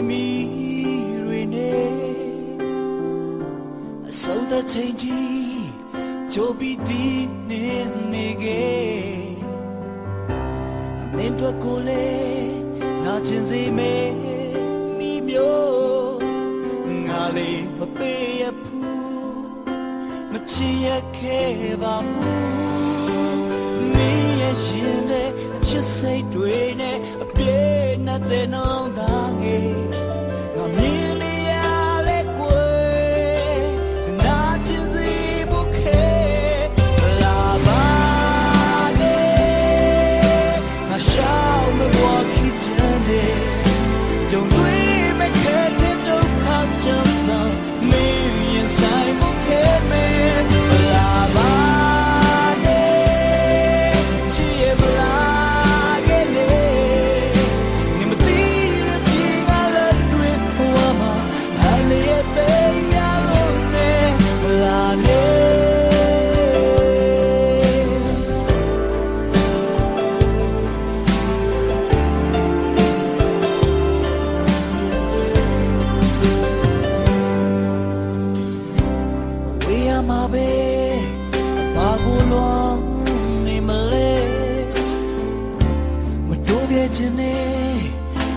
မီတွေနဲ့အဆုံးသချိန်တီကြိုပြီးတည်နေခဲ့အမင်းတို့ကိုလေနာကျင်စေမယ်မိမျိုးငါလေးမပေးရဘူးမချစ်ရခဲ့ပါဘူးမင်းရဲ့ရှင်တဲ့အချစ်စိတ်တွေနဲ့အပြည့်နဲ့တဲ့နှောင်းသားငယ်ငါမြင်နေရလေကွယ်နာကျင်စေဖို့ခဲလာပါနဲ့ငါရှောင်းမဘွားခိချင်တယ်ကြုံတွေ့မဲ့ခဲတဲ့ဒုက္ခကြောင့်ဆောင်မင်းရင်ဆိုင်ဖို့ခဲမဲ့လာပါမှာပဲဘာကိုလွန်နေမလဲမတိုးခဲ့ခြင်းနဲ့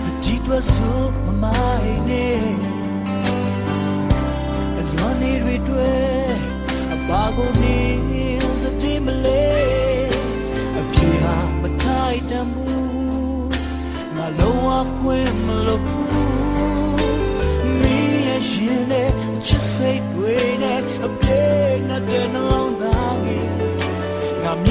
အကြည့်တွက်ဆို